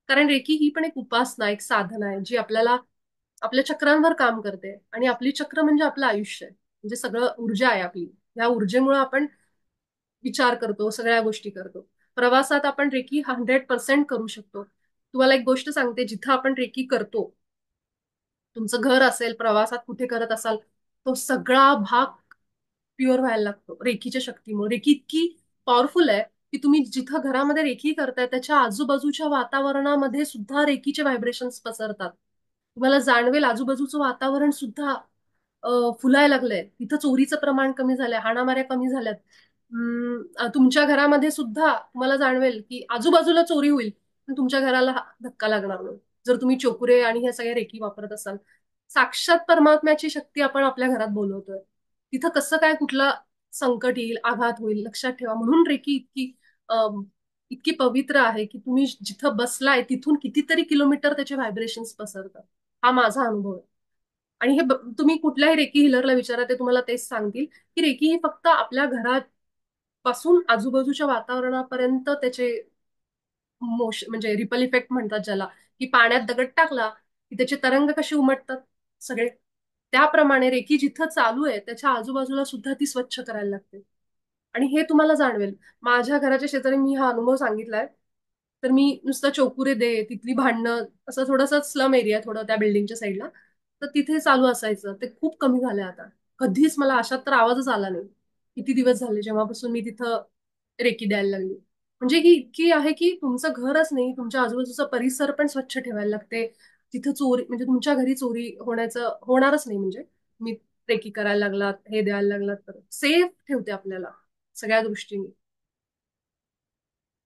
कारण रेकी ही पण एक उपासना, एक साधना आहे, जी आपल्याला आपल्या चक्रांवर काम करते. आणि आपली चक्र म्हणजे आपलं आयुष्य आहे, म्हणजे सगळं ऊर्जा आहे आपली. या ऊर्जेमुळे आपण विचार करतो, सगळ्या गोष्टी करतो. प्रवासात आपण रेकी 100% करू शकतो. तुम्हाला एक गोष्ट सांगते, जिथं आपण रेकी करतो, तुमचं घर असेल, प्रवासात कुठे करत असाल, तो सगळा भाग प्युअर व्हायला लागतो रेकीच्या शक्तीमुळे. रेकी इतकी पॉवरफुल आहे की तुम्ही जिथं घरामध्ये रेकी करताय, त्याच्या आजूबाजूच्या वातावरणामध्ये सुद्धा रेकीचे व्हायब्रेशन्स पसरतात. तुम्हाला जाणवेल, आजूबाजूचं वातावरण सुद्धा फुलायला लागलंय. तिथं चोरीचं प्रमाण कमी झालंय, हाणामाऱ्या कमी झाल्यात. तुमच्या घरामध्ये सुद्धा तुम्हाला जाणवेल की आजूबाजूला चोरी होईल, पण तुमच्या घराला धक्का लागणार नाही, जर तुम्ही चोकुरे आणि ह्या सगळ्या रेकी वापरत असाल. साक्षात परमात्म्याची शक्ती आपण आपल्या घरात बोलवतोय. तिथं कसं काय कुठला संकट येईल, आघात होईल, लक्षात ठेवा. म्हणून रेकी इतकी अं, इतकी पवित्र आहे की तुम्ही जिथं बसलाय तिथून कितीतरी किलोमीटर त्याचे व्हायब्रेशन्स पसरतात. हा माझा अनुभव आहे. आणि हे तुम्ही कुठल्याही रेकी हिलरला विचारा, ते तुम्हाला तेच सांगतील की रेकी ही फक्त आपल्या घरापासून आजूबाजूच्या वातावरणापर्यंत त्याचे म्हणजे रिपल इफेक्ट म्हणतात ज्याला, की पाण्यात दगड टाकला की त्याचे तरंग कसे उमटतात सगळे, त्याप्रमाणे रेकी जिथं चालू आहे त्याच्या आजूबाजूला सुद्धा ती स्वच्छ करायला लागते. आणि हे तुम्हाला जाणवेल. माझ्या घराच्या शेजारी मी हा अनुभव सांगितलाय. तर मी नुसतं चोकुरे दे, तिथली भांडणं, असं थोडंसं स्लम एरिया थोडं त्या बिल्डिंगच्या साईडला, तर तिथे चालू असायचं. ते खूप कमी झालंय आता. कधीच मला अशात तर आवाजच आला नाही. किती दिवस झाले जेव्हापासून मी तिथं रेकी द्यायला लागली. म्हणजे ही इतकी आहे की तुमचं घरच नाही, तुमच्या आजूबाजूचा परिसर पण स्वच्छ ठेवायला लागते. तिथं चोरी, म्हणजे तुमच्या घरी चोरी होणारच नाही. म्हणजे तुम्ही रेकी करायला लागलात, हे द्यायला लागलात, तर सेफ ठेवते आपल्याला सगळ्या दृष्टीने.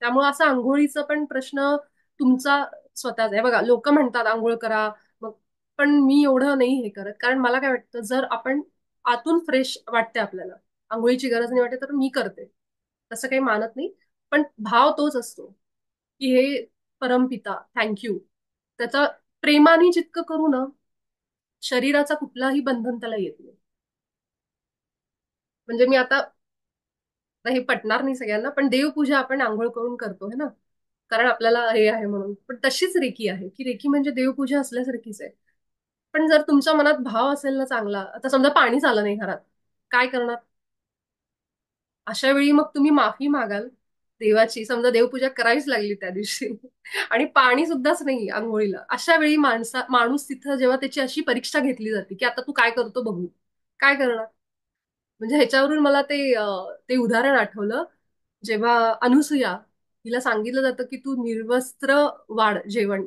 त्यामुळे असं आंघोळीचा पण प्रश्न तुमचा स्वतःचा आहे. बघा, लोक म्हणतात आंघोळ करा, मग पण मी एवढं नाही हे करत. कारण मला काय वाटतं, जर आपण आतून फ्रेश वाटते आपल्याला, आंघोळीची गरज नाही वाटते, तर मी करते. तसं काही मानत नाही. पण भाव तोच असतो की हे परमपिता, थँक्यू. त्याचा प्रेमाने जितकं करू ना, शरीराचा कुठलाही बंधन त्याला येत नाही. म्हणजे मी आता, हे पटणार नाही सगळ्यांना, पण देवपूजा आपण आंघोळ करून करतो है ना, कारण आपल्याला हे आहे म्हणून. पण तशीच रेकी आहे की रेकी म्हणजे देवपूजा असल्यासारखीच आहे. पण जर तुमच्या मनात भाव असेल ना चांगला, आता समजा पाणीच आलं नाही घरात, काय करणार? अशा वेळी मग तुम्ही माफी मागाल देवाची, समजा देवपूजा करावीच लागली त्या दिवशी आणि पाणी सुद्धाच नाही आंघोळीला, अशा वेळी माणूस तिथं जेव्हा त्याची अशी परीक्षा घेतली जाते की आता तू काय करतो बघू, काय करणार. म्हणजे ह्याच्यावरून मला ते उदाहरण आठवलं, जेव्हा अनुसूया हिला सांगितलं जातं की तू निर्वस्त्र वाढ जेवण,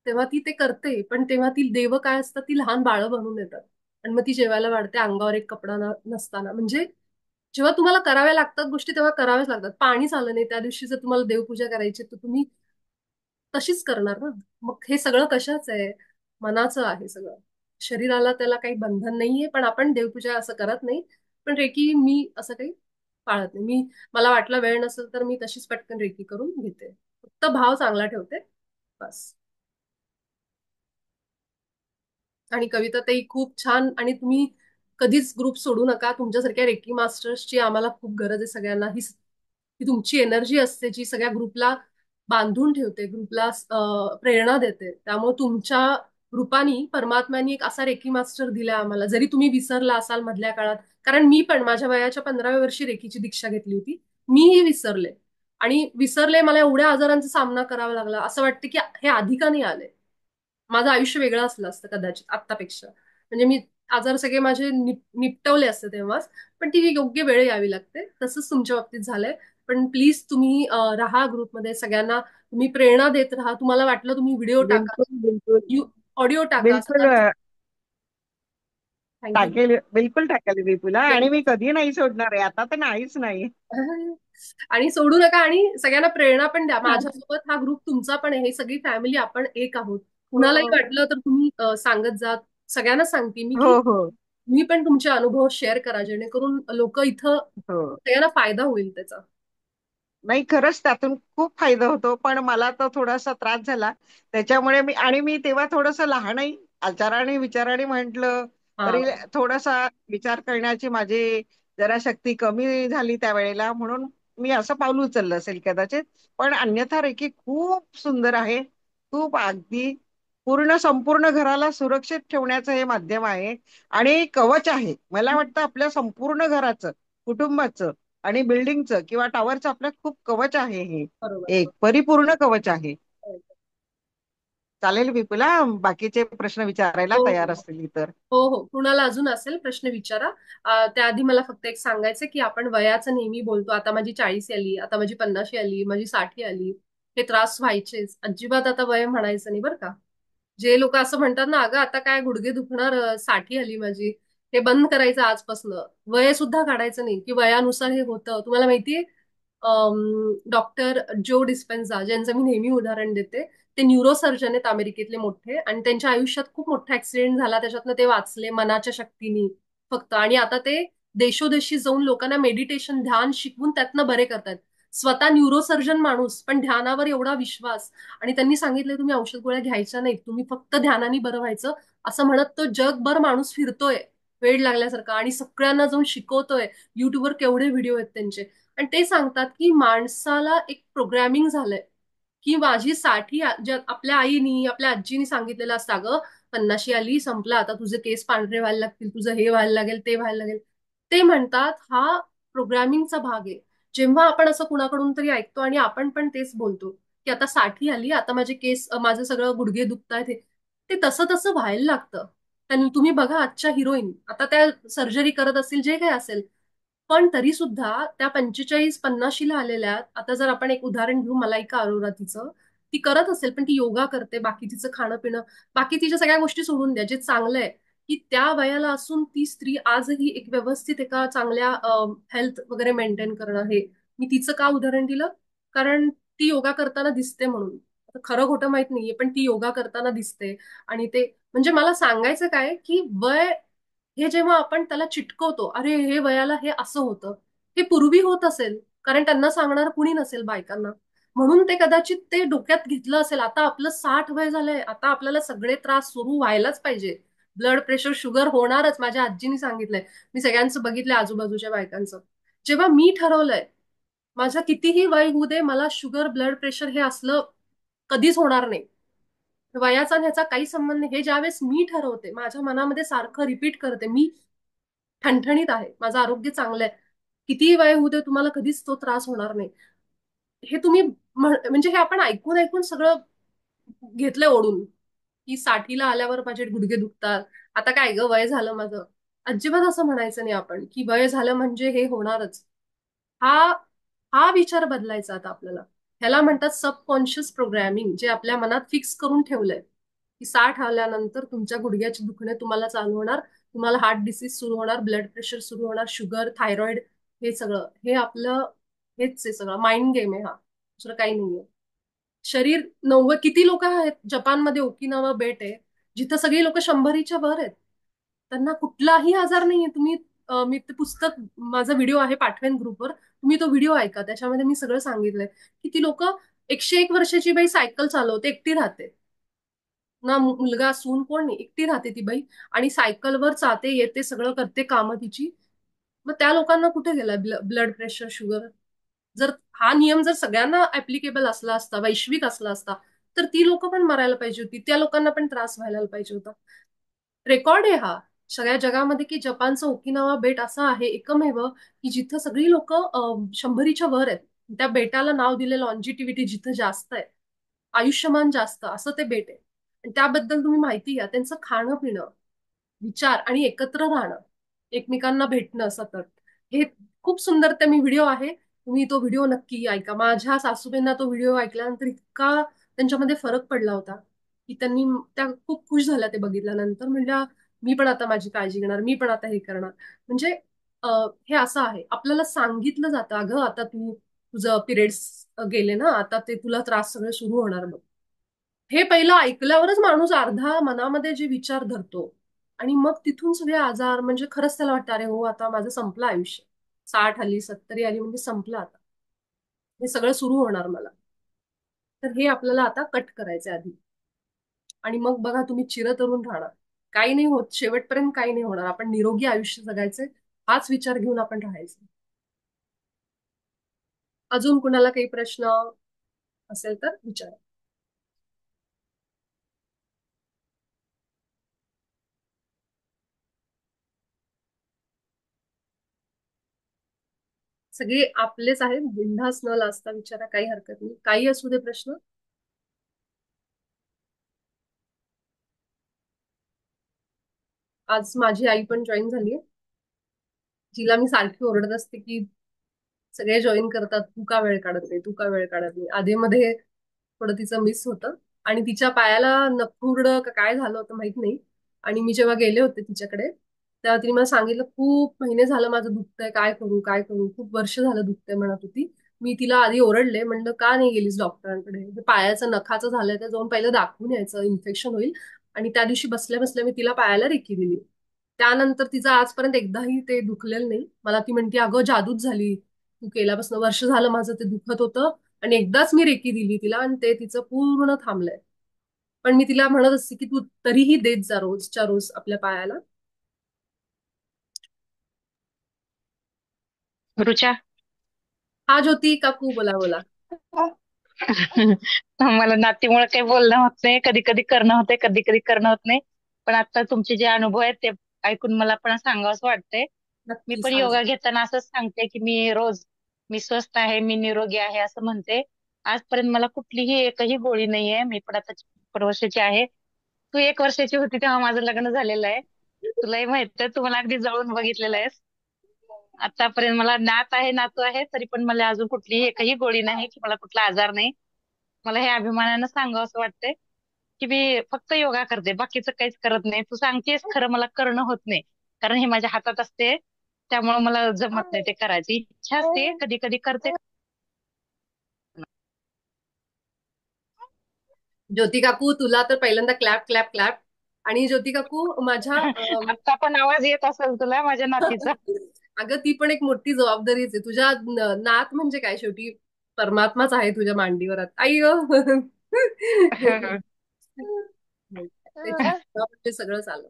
तेव्हा ती ते करते, पण तेव्हा ती देव काय असतात, ती लहान बाळं बनवून देतात आणि मग ती जेवायला वाढते अंगावर एक कपडा नसताना. म्हणजे जेव्हा तुम्हाला कराव्या लागतात गोष्टी तेव्हा कराव्याच लागतात. पाणीच आलं नाही त्या दिवशी जर तुम्हाला देवपूजा करायची तर तुम्ही तशीच करणार ना. मग हे सगळं कशाच आहे, मनाचं आहे सगळं. शरीराला त्याला काही बंधन नाहीये, पण आपण देवपूजा असं करत नाही. पण रेकी मी असं काही पाळत नाही. मला वाटलं वेळ नसेल तर मी तशीच पटकन रेकी करून घेते, फक्त भाव चांगला ठेवते बस. आणि कविता ताई खूप छान. आणि तुम्ही कधीच ग्रुप सोडू नका, तुमच्यासारख्या रेकी मास्टर्सची आम्हाला खूप गरज आहे सगळ्यांना. ही तुमची एनर्जी असते जी सगळ्या ग्रुपला बांधून ठेवते, ग्रुपला प्रेरणा देते. त्यामुळे तुमच्या रूपाने परमात्म्याने एक असा रेकी मास्टर दिलाय आम्हाला, जरी तुम्ही विसरला असाल मधल्या काळात. कारण मी पण माझ्या वयाच्या 15व्या वर्षी रेकीची दीक्षा घेतली होती, मीही विसरले. आणि विसरले, मला एवढ्या आजारांचा सामना करावा लागला, असं वाटतं की हे आधी का नाही आले. माझं आयुष्य वेगळं असलं असतं कदाचित आत्तापेक्षा. म्हणजे मी आजार सगळे माझे निपटवले असते तेव्हाच. पण ती योग्य वेळ यावी लागते, तसंच तुमच्या बाबतीत झालंय. पण प्लीज तुम्ही राहा ग्रुपमध्ये, सगळ्यांना तुम्ही प्रेरणा देत राहा. तुम्हाला वाटलं तुम्ही व्हिडिओ टाका, बिलकुल बिलकुल. ऑडिओ टाका बिलकुल स्वतःच. थँक्यू. टाकेल, बिलकुल टाकेल मी तुला, आणि मी कधी नाही सोडणार आहे, आता तर नाहीच नाही. आणि सोडू नका, आणि सगळ्यांना प्रेरणा पण द्या. माझ्यासोबत हा ग्रुप तुमचा पण आहे, ही सगळी फॅमिली आपण एक आहोत. कुणालाही हो वाटलं तर तुम्ही सांगत जा. सगळ्यांना सांगते मी की हो हो तुम्ही पण तुमचे अनुभव शेअर करा, जेणेकरून लोक इथं हो. सगळ्यांना फायदा होईल त्याचा. नाही, खरंच त्यातून खूप फायदा होतो, पण मला तर थोडासा त्रास झाला त्याच्यामुळे. मी तेव्हा थोडस लहानही आचाराने विचाराने म्हटलं हा, तरी थोडासा विचार करण्याची माझी जरा शक्ती कमी झाली त्यावेळेला, म्हणून मी असं पाऊल उचललं असेल कदाचित. पण अन्यथा रेकी खूप सुंदर आहे, खूप अगदी पूर्ण संपूर्ण घराला सुरक्षित ठेवण्याचं हे माध्यम आहे आणि कवच आहे. मला वाटतं आपल्या संपूर्ण घराचं, कुटुंबाचं आणि बिल्डिंगचं किंवा टॉवरचं आपलं खूप कवच आहे हे, बरोबर. एक परिपूर्ण कवच आहे. बरोबर. चालेल विपुला, बाकीचे प्रश्न विचारायला हो तयार हो. असतील तर. हो हो, कुणाला अजून असेल प्रश्न विचारा. त्याआधी मला फक्त एक सांगायचं की आपण वयाचं नेहमी बोलतो, आता माझी 40 आली, आता माझी 50 आली, माझी 60 आली. हे त्रास व्हायचेच, अजिबात आता वय म्हणायचं नाही बरं का. जे लोक असं म्हणतात ना, अगं आता काय गुडघे दुखणार, 60 आली माझी, हे बंद करायचं आजपासून. वय सुद्धा काढायचं नाही की वयानुसार हे होतं. तुम्हाला माहितीये, डॉक्टर जो डिस्पेन्झा, ज्यांचं मी नेहमी उदाहरण देते, ते न्यूरोसर्जन आहेत अमेरिकेतले मोठे, आणि त्यांच्या आयुष्यात खूप मोठा ऍक्सिडेंट झाला, त्याच्यातनं ते वाचले मनाच्या शक्तीने फक्त. आणि आता ते देशोदेशी जाऊन लोकांना मेडिटेशन, ध्यान शिकवून त्यातनं बरे करतात. स्वतः न्यूरोसर्जन माणूस, पण ध्यानावर एवढा विश्वास. आणि त्यांनी सांगितलं तुम्ही औषध गोळ्या घ्यायच्या नाहीत, तुम्ही फक्त ध्यानाने बरं व्हायचं, असं म्हणत तो जगभर माणूस फिरतोय वेड लागल्यासारखा आणि सगळ्यांना जाऊन शिकवतोय. युट्यूबवर केवढे व्हिडिओ आहेत त्यांचे. आणि ते सांगतात की माणसाला एक प्रोग्रॅमिंग झालंय की माझी 60 ज्या आपल्या आईनी आपल्या आजीनी सांगितलेलं असतं, अगं 50 आली, संपला आता, तुझे केस पांढरे व्हायला लागतील, तुझं हे व्हायला लागेल, ते व्हायला लागेल. ते म्हणतात हा प्रोग्रॅमिंगचा भाग आहे. जेव्हा आपण असं कुणाकडून तरी ऐकतो आणि आपण पण तेच बोलतो की आता 60 आली, आता माझे केस, माझं सगळं गुडघे दुखतायत, ते तसं तसं व्हायला लागतं. त्यांनी, तुम्ही बघा आजच्या हिरोईन, आता त्या सर्जरी करत असतील, जे काही असेल, पण तरी सुद्धा त्या 45-50ला आलेल्या, आता जर आपण एक उदाहरण घेऊ मलाइका अरोरा, तिचं, ती करत असेल पण ती योगा करते, बाकी तिचं खाणं पिणं, बाकी तिच्या सगळ्या गोष्टी सोडून द्या, जे चांगलं आहे की त्या वयाला असून ती स्त्री आजही एक व्यवस्थित एका चांगल्या हेल्थ वगैरे मेंटेन करणं. हे मी तिचं का उदाहरण दिलं, कारण ती योगा करताना दिसते म्हणून. आता खरं खोटं माहित नाहीये, पण ती योगा करताना दिसते. आणि ते, म्हणजे मला सांगायचं काय की वय हे जेव्हा आपण त्याला चिटकवतो, अरे हे वयाला हे असं होतं, हे पूर्वी होत असेल, कारण त्यांना सांगणार कुणी नसेल बायकांना, म्हणून ते कदाचित ते डोक्यात घेतलं असेल. आता आपलं 60 वय झालंय, आता आपल्याला सगळे त्रास सुरू व्हायलाच पाहिजे. ब्लड प्रेशर, शुगर होणारच, माझ्या आजीनी सांगितलंय. मी सगळ्यांचं बघितलंय आजूबाजूच्या बायकांचं. जेव्हा मी ठरवलंय माझं कितीही वय होऊ दे, मला शुगर, ब्लड प्रेशर हे असलं कधीच होणार नाही, वयाचा आणि ह्याचा काही संबंध नाही, हे ज्यावेळेस मी ठरवते, माझ्या मनामध्ये सारखं रिपीट करते, मी ठणठणीत आहे, माझं आरोग्य चांगलं आहे, कितीही वय होऊ दे तुम्हाला कधीच तो त्रास होणार नाही. हे तुम्ही म्हणजे हे आपण ऐकून ऐकून सगळं घेतलंय ओढून, की 60ला आल्यावर माझे गुडघे दुखतात, आता काय ग वय झालं माझं. अजिबात असं म्हणायचं नाही आपण की वय झालं म्हणजे हे होणारच. हा हा विचार बदलायचा आता आपल्याला. ह्याला म्हणतात सबकॉन्शियस प्रोग्रॅमिंग, जे आपल्या मनात फिक्स करून ठेवलंय की 60 आल्यानंतर तुमच्या गुडघ्याचे दुखणे तुम्हाला चालू होणार, तुम्हाला हार्ट डिसीज सुरू होणार, ब्लड प्रेशर सुरू होणार, शुगर, थायरॉइड, हे सगळं हे आपलं हेच आहे, सगळं माइंड गेम आहे हा, दुसरं काही नाहीये. शरीर 90, किती लोक आहेत जपानमध्ये, ओकिनावा बेट आहे जिथं सगळी लोक 100च्या वर आहेत, त्यांना कुठलाही आजार नाहीये. तुम्ही मी ते पुस्तक, माझा व्हिडिओ आहे पाठवेन ग्रुपवर, तुम्ही तो व्हिडिओ ऐका, त्याच्यामध्ये मी सगळं सांगितलंय की ती लोक, 101 वर्षाची बाई सायकल चालवते, एकटी राहते, ना मुलगा सून कोण नाही, एकटी राहते ती बाई, आणि सायकलवर जाते येते सगळं करते कामं तिची. मग त्या लोकांना कुठे गेलाय ब्लड प्रेशर, शुगर? जर हा नियम जर सगळ्यांना ऍप्लिकेबल असला असता, वैश्विक असला असता, तर ती लोक पण मरायला पाहिजे होती, त्या लोकांना पण त्रास व्हायला पाहिजे होता. रेकॉर्ड आहे हा सगळ्या जगामध्ये की जपानचं ओकिनावा बेट असं आहे एकमेव की जिथं सगळी लोक 100च्या वर आहेत. त्या बेटाला नाव दिले लॉन्जिटिव्हिटी, जिथं जास्त आहे आयुष्यमान जास्त, असं ते बेट आहे. आणि त्याबद्दल तुम्ही माहिती घ्या, त्यांचं खाणं पिणं, विचार आणि एकत्र राहणं, एकमेकांना भेटणं सतत, हे खूप सुंदर. ते मी व्हिडिओ आहे, तुम्ही तो व्हिडिओ नक्की ऐका. माझ्या सासूबाईंना तो व्हिडिओ ऐकल्यानंतर इतका त्यांच्यामध्ये फरक पडला होता की त्यांनी, त्या खूप खुश झाल्या ते बघितल्यानंतर. म्हणजे मी पण आता माझी काळजी घेणार, मी पण आता हे करणार. म्हणजे हे असं आहे, आपल्याला सांगितलं जातं अगं आता तू, तुझं पिरियड्स गेले ना, आता ते तुला त्रास सगळे सुरू होणार बघ. हे पहिलं ऐकल्यावरच माणूस अर्धा मनामध्ये जे विचार धरतो, आणि मग तिथून सगळे आजार, म्हणजे खरंच त्याला वाटतं अरे हो आता माझं संपलं आयुष्य, 60 आली 70 आली म्हणजे संपलं आता, हे सगळं सुरू होणार मला. तर हे आपल्याला आता कट करायचं आधी. आणि मग बघा तुम्ही चिरतरुण राहणार, काही नाही होत शेवटपर्यंत, काही नाही होणार, आपण निरोगी आयुष्य जगायचंय, हाच विचार घेऊन आपण राहायचं. अजून कुणाला काही प्रश्न असेल तर विचारा. सगळे आपलेच आहेत, बिनधास्त न लाजता विचारा, काही हरकत नाही, काही असू दे प्रश्न. आज माझी आई पण जॉईन झाली, जिला मी सारखी ओरडत असते की सगळे जॉईन करतात, तू का वेळ काढत नाही, तू का वेळ काढत नाही. आधी मध्ये थोडं तिचं मिस होतं, आणि तिच्या पायाला नकुरडं का काय झालं होतं माहित नाही. आणि मी जेव्हा गेले होते तिच्याकडे, तेव्हा तिने मला सांगितलं खूप महिने झालं माझं दुखतंय, काय करू काय करू, खूप वर्ष झालं दुखतंय म्हणत होती. मी तिला आधी ओरडले, म्हणलं का नाही गेलीस डॉक्टरांकडे, ते पायाचं नखाचं झालंय ते जाऊन पहिलं दाखवून यायचं, इन्फेक्शन होईल. आणि त्या दिवशी बसल्या बसल्या मी तिला पायाला रेकी दिली. त्यानंतर तिचं आजपर्यंत एकदाही ते दुखलेलं नाही. मला ती म्हणते अगं जादूच झाली, तू केल्यापासून वर्ष झालं माझं ते दुखत होतं, आणि एकदाच मी रेकी दिली तिला आणि ते तिचं पूर्ण थांबलंय. पण मी तिला म्हणत असते की तू तरीही देत जा रोजच्या रोज आपल्या पायाला. रुचा. हा ज्योती काकू, बोला बोला. मला नातीमुळे काही बोलणं होत नाही, कधी कधी करणं होते, कधी कधी करणं होत नाही. पण आता तुमचे जे अनुभव आहेत ते ऐकून मला पण सांगावंसं वाटतंय. मी नक्की पण सांगा. योगा घेताना असंच सांगते की मी स्वस्थ आहे, मी निरोगी आहे असं म्हणते. आजपर्यंत मला कुठलीही एकही गोळी नाहीये. मी पण आता 56 वर्षाची आहे. तू 1 वर्षाची होती तेव्हा माझं लग्न झालेलं आहे. तुलाही माहित आहे, तू मला अगदी जवळून बघितलेलं आहेस. आतापर्यंत मला नात आहे, नातू आहे, तरी पण मला अजून कुठलीही एकही गोळी नाही, की मला कुठला आजार नाही. मला हे अभिमानानं सांगावं असं वाटतंय की मी फक्त योगा करते, बाकीचं काहीच करत नाही. तू सांगतेस खरं, मला करणं होत नाही, कारण हे माझ्या हातात असते. त्यामुळे मला जमत नाही ते करायची. इच्छा असते, कधी कधी करते. ज्योती काकू तुला तर पहिल्यांदा क्लॅप क्लॅप क्लॅप. आणि ज्योती काकू माझ्या आता पण आवाज येत असेल तुला माझ्या नातीचा. अगं ती पण एक मोठी जबाबदारीच आहे, तुझ्या नात म्हणजे काय, शेवटी परमात्माच आहे तुझ्या मांडीवर आता. आई ग. त्याची म्हणजे सगळं चाललं.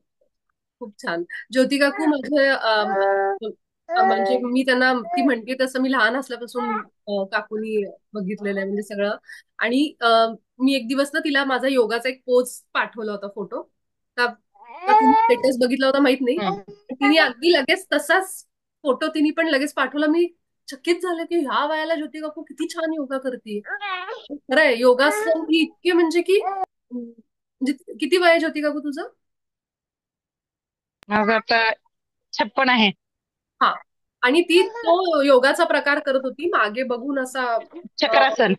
खूप छान. ज्योती काकू माझे म्हणजे मी त्यांना, ती म्हणते तसं मी लहान असल्यापासून काकूनी बघितलेलं आहे म्हणजे सगळं. आणि मी एक दिवस ना तिला माझा योगाचा एक पोज पाठवला होता फोटो, का का तिने स्टेटस बघितला होता माहित नाही, पण तिने अगदी लगेच तसाच फोटो तिने पण लगेच पाठवला. मी चकित झालं की ह्या वयाला ज्योती काकू किती छान योगा करते. खरंय, योगासन ही इतके म्हणजे की म्हणजे किती वय आहे ज्योती काकू तुझं? माझं आता 56 आहे. हा. आणि ती तो योगाचा प्रकार करत होती मागे बघून असा. चक्रासन.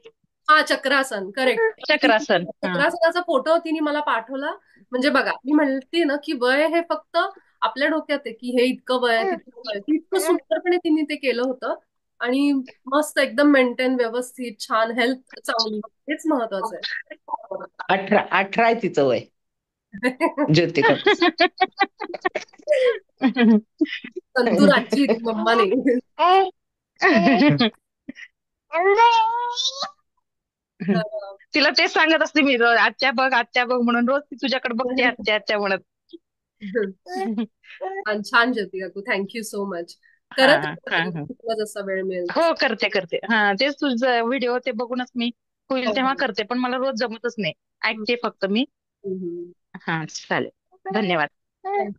हा, चक्रासन, करेक्ट. चक्रासन. हा. चक्रासनाचा फोटो तिने मला पाठवला. म्हणजे बघा, मी म्हणते ना की वय हे फक्त आपल्या डोक्यात आहे की हे इतकं वय आहे तितकं वय आहे. ती इतकं सुंदरपणे तिने ते केलं होतं. आणि मस्त एकदम मेंटेन, व्यवस्थित, छान, हेल्थ चांगली, हेच महत्वाचं आहे. 18 आहे तिचं वय, ज्योती काकू. संतूर आजी ती मम्मा नाही. तिला तेच सांगत असते मी रोज, आजच्या बघ आजच्या बघ म्हणून, रोज ती तुझ्याकडे बघते आजच्या आजच्या म्हणत. छान छान ज्योती काकू, थँक्यू सो मच. हा करत हा राहा हा. तुला जसा वेळ मिळेल हो, तसा. करते करते. हा, तेच तुझं व्हिडिओ ते बघूनच मी होईल हो, तेव्हा हो. करते, पण मला रोज जमतच नाही. हम्म, ऐकते फक्त मी. हम्म. हा, चालेल. धन्यवाद. Thank you.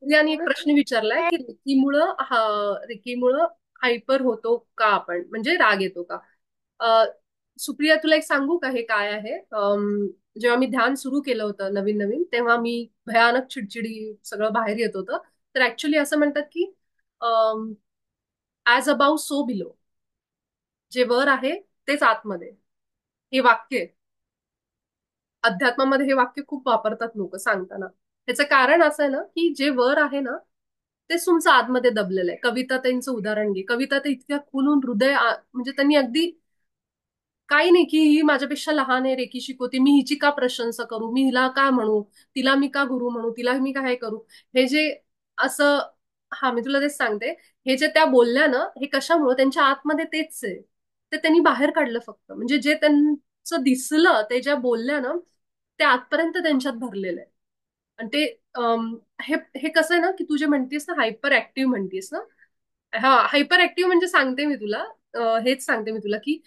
प्रियाने एक प्रश्न विचारलाय की रेकीमुळं हायपर होतो का आपण, म्हणजे राग येतो का? अ, सुप्रिया, तुला एक सांगू का हे काय आहे? जेव्हा मी ध्यान सुरू केलं होतं नवीन नवीन, तेव्हा मी भयानक चिडचिडी, सगळं बाहेर येत होतं. तर ऍक्च्युली असं म्हणतात की ऍज अबाव सो बिलो, जे वर आहे तेच आतमध्ये, हे वाक्य आहे. अध्यात्मामध्ये हे वाक्य खूप वापरतात लोक सांगताना. त्याचं कारण असं आहे ना की जे वर आहे ना तेच तुमचं आतमध्ये दबलेलं आहे. कविता त्यांचं उदाहरण घे. कविता तर इतक्या खोलून म्हणजे त्यांनी अगदी काही नाही की ही माझ्यापेक्षा लहान आहे, रेकी शिकवते, मी हिची का प्रशंसा करू, मी हिला का म्हणू, तिला मी का गुरु म्हणू, तिला मी काय करू, हे जे असं. हा, मी तुला तेच सांगते. हे जे त्या बोलल्या ना, हे कशामुळे त्यांच्या आतमध्ये तेच आहे. ते त्यांनी बाहेर काढलं फक्त. म्हणजे जे त्यांचं दिसलं, ते ज्या बोलल्या ना, ते आतपर्यंत त्यांच्यात भरलेलं आहे. आणि ते हे हे कसं आहे ना की तू जे म्हणतेस ना, हायपर ऍक्टिव्ह म्हणतेस ना. हा, हायपर ऍक्टिव्ह म्हणजे सांगते मी तुला, हेच सांगते मी तुला की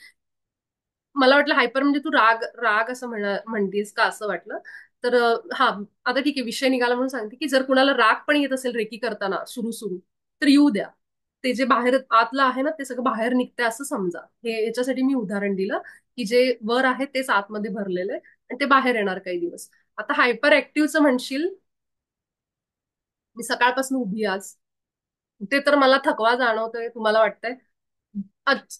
मला वाटलं हायपर म्हणजे तू राग राग असं म्हणतेस का असं वाटलं. तर हा, आता ठीक आहे, विषय निघाला म्हणून सांगते की जर कुणाला राग पण येत असेल रेकी करताना सुरू सुरू, तर येऊ द्या. ते जे बाहेर आतलं आहे ना ते सगळं बाहेर निघतंय असं समजा. हे याच्यासाठी मी उदाहरण दिलं की जे वर आहे तेच आतमध्ये भरलेलं आहे आणि ते बाहेर येणार काही दिवस. आता हायपर ऍक्टिव्हचं म्हणशील, मी सकाळपासून उभी आहे आज. ते तर मला थकवा जाणवतोय, तुम्हाला वाटतंय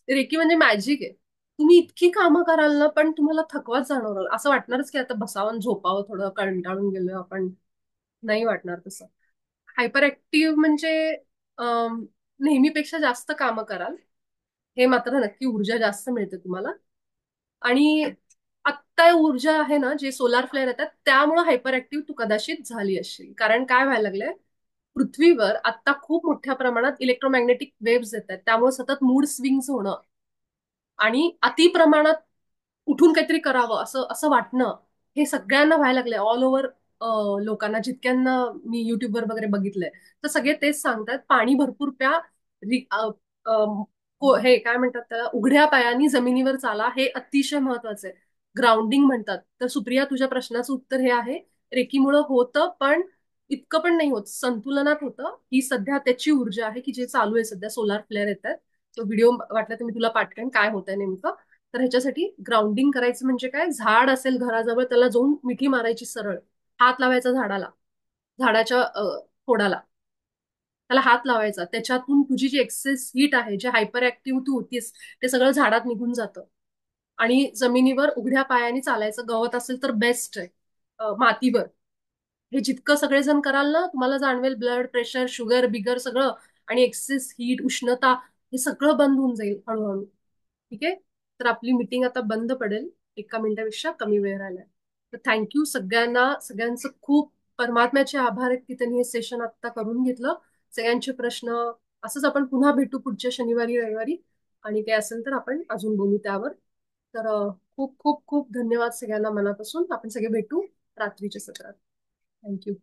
रेकी म्हणजे मॅजिक आहे. तुम्ही इतकी कामं कराल ना पण तुम्हाला थकवाच जाणवणार, असं वाटणारच की आता बसावं झोपावं, थोडं कंटाळून गेलोय आपण. नाही वाटणार तसं. हायपर ऍक्टिव्ह म्हणजे नेहमीपेक्षा जास्त कामं कराल, हे मात्र नक्की, ऊर्जा जास्त मिळते तुम्हाला. आणि आत्ता ऊर्जा आहे ना, जे सोलार फ्लेअर येतात त्यामुळे हायपर ऍक्टिव्ह तू कदाचित झाली असशील. कारण काय व्हायला लागलंय, पृथ्वीवर आता खूप मोठ्या प्रमाणात इलेक्ट्रोमॅग्नेटिक वेव्स येत आहेत, त्यामुळे सतत मूड स्विंग्स होणं आणि अति प्रमाणात उठून काहीतरी करावं असं असं वाटणं, हे सगळ्यांना व्हायला लागलंय ऑल ओव्हर. लोकांना जितक्यांना मी युट्यूबवर वगैरे बघितलंय, तर सगळे तेच सांगतात, पाणी भरपूर प्या, हे काय म्हणतात त्याला, उघड्या पायानी जमिनीवर चाला, हे अतिशय महत्वाचं आहे. ग्राउंडिंग म्हणतात. तर सुप्रिया, तुझ्या प्रश्नाचं उत्तर हे आहे, रेकीमुळं होतं पण इतकं पण नाही होत, संतुलनात होतं. ही सध्या त्याची ऊर्जा आहे की जे चालू आहे सध्या, सोलार फ्लेअर येतात. तो व्हिडिओ वाटला तर मी तुला पाठवेन काय होतंय नेमकं. तर ह्याच्यासाठी ग्राउंडिंग करायचं म्हणजे काय, झाड असेल घराजवळ त्याला जाऊन मिठी मारायची सरळ, हात लावायचा झाडाला, झाडाच्या खोडाला, त्याला हात लावायचा. त्याच्यातून तुझी जी एक्सेस हीट आहे, जे हायपर ऍक्टिव्ह तू होतीस, ते सगळं झाडात निघून जातं. आणि जमिनीवर उघड्या पायाने चालायचं, गवत असेल तर बेस्ट आहे, मातीवर. हे जितकं सगळेजण कराल ना, तुम्हाला जाणवेल ब्लड प्रेशर, शुगर बिगर सगळं, आणि एक्सेस हीट, उष्णता, हे सगळं बंद होऊन जाईल हळूहळू. ठीक आहे. तर आपली मीटिंग आता बंद पडेल, 1 मिनिटापेक्षा कमी वेळ राहिलाय. तर थँक्यू सगळ्यांना, सगळ्यांचं खूप परमात्म्याचे आभार आहेत की त्यांनी हे सेशन आता करून घेतलं. सगळ्यांचे प्रश्न, असंच आपण पुन्हा भेटू पुढच्या शनिवारी रविवारी, आणि काही असेल तर आपण अजून बोलू त्यावर. तर खूप खूप खूप धन्यवाद सगळ्यांना मनापासून. आपण सगळे भेटू रात्रीच्या सत्रात. थँक्यू.